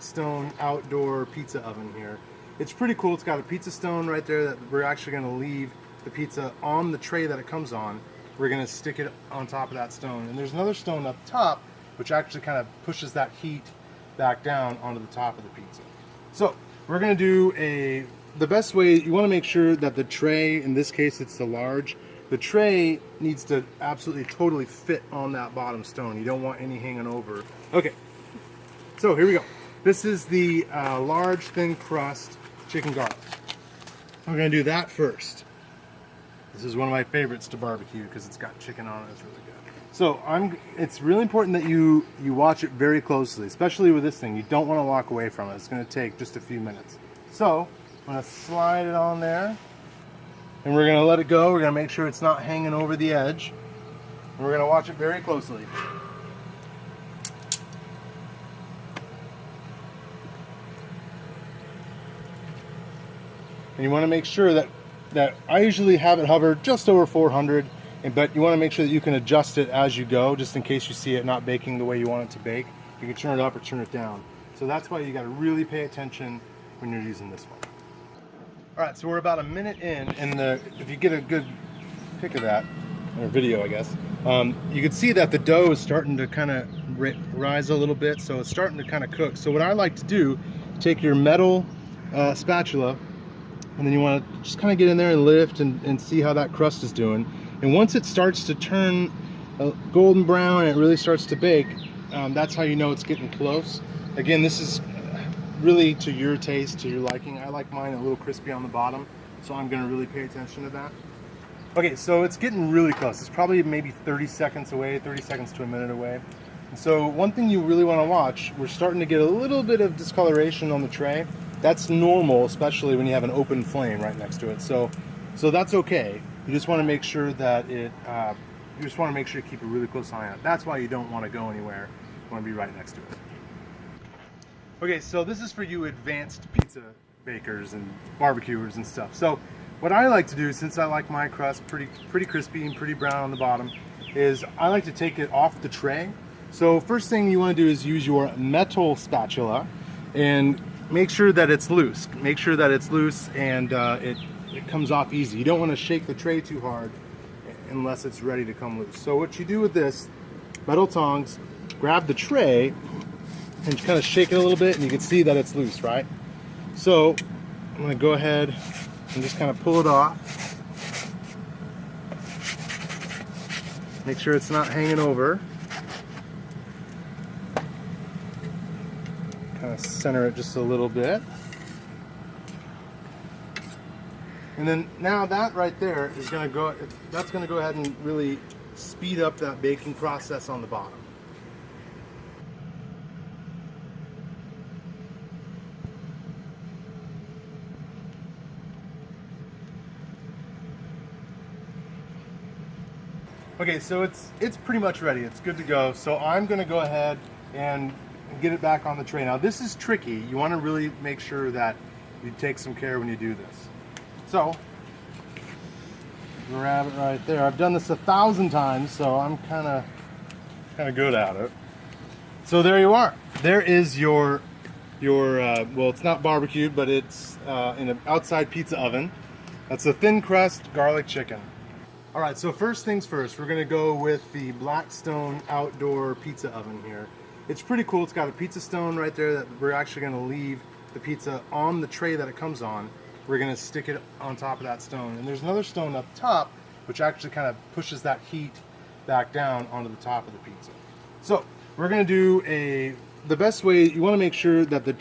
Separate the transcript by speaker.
Speaker 1: Blackstone outdoor pizza oven here. It's pretty cool. It's got a pizza stone right there that we're actually going to leave the pizza on the tray that it comes on. We're going to stick it on top of that stone. And there's another stone up top which actually kind of pushes that heat back down onto the top of the pizza. So we're going to do the best way, you want to make sure that the tray, in this case it's the large, the tray needs to absolutely totally fit on that bottom stone. You don't want any hanging over. Okay, so here we go. This is the large thin crust chicken garlic. We're going to do that first. This is one of my favorites to barbecue because it's got chicken on it. It's really good. So it's really important that you watch it very closely, especially with this thing. You don't want to walk away from it. It's going to take just a few minutes. So I'm going to slide it on there, and we're going to let it go. We're going to make sure it's not hanging over the edge, and we're going to watch it very closely. And you want to make sure that I usually have it hover just over 400, but you want to make sure that you can adjust it as you go, just in case you see it not baking the way you want it to bake. You can turn it up or turn it down. So that's why you got to really pay attention when you're using this one. All right, so we're about a minute in, and if you get a good pic of that, or video I guess, you can see that the dough is starting to kind of rise a little bit, so it's starting to kind of cook. So what I like to do, take your metal spatula, and then you want to just kind of get in there and lift and see how that crust is doing. And once it starts to turn golden brown and it really starts to bake, that's how you know it's getting close. Again, this is really to your taste, to your liking. I like mine a little crispy on the bottom, so I'm going to really pay attention to that. Okay, so it's getting really close. It's probably maybe 30 seconds away, 30 seconds to a minute away. And so one thing you really want to watch, we're starting to get a little bit of discoloration on the tray. That's normal, especially when you have an open flame right next to it. So that's okay. You just want to make sure that you keep a really close eye on it. That's why you don't want to go anywhere. You want to be right next to it. Okay, so this is for you advanced pizza bakers and barbecuers and stuff. So what I like to do, since I like my crust pretty crispy and pretty brown on the bottom, is I like to take it off the tray. So first thing you want to do is use your metal spatula and make sure that it's loose. Make sure that it's loose and it comes off easy. You don't want to shake the tray too hard unless it's ready to come loose. So what you do with this, metal tongs, grab the tray and kind of shake it a little bit, and you can see that it's loose, right? So I'm going to go ahead and just kind of pull it off. Make sure it's not hanging over. Kind of center it just a little bit. And then now that right there is going to go, that's going to go ahead and really speed up that baking process on the bottom. Okay, so it's pretty much ready. It's good to go. So I'm going to go ahead and get it back on the tray. Now this is tricky. You want to really make sure that you take some care when you do this. So grab it right there. I've done this 1,000 times, so I'm kind of good at it. So there you are. There is your well, it's not barbecued, but it's in an outside pizza oven. That's a thin crust garlic chicken. All right, so first things first, we're gonna go with the Blackstone outdoor pizza oven here. It's pretty cool. It's got a pizza stone right there that we're actually gonna leave the pizza on the tray that it comes on. We're gonna stick it on top of that stone. And there's another stone up top, which actually kind of pushes that heat back down onto the top of the pizza. So we're gonna do the best way, you wanna make sure that the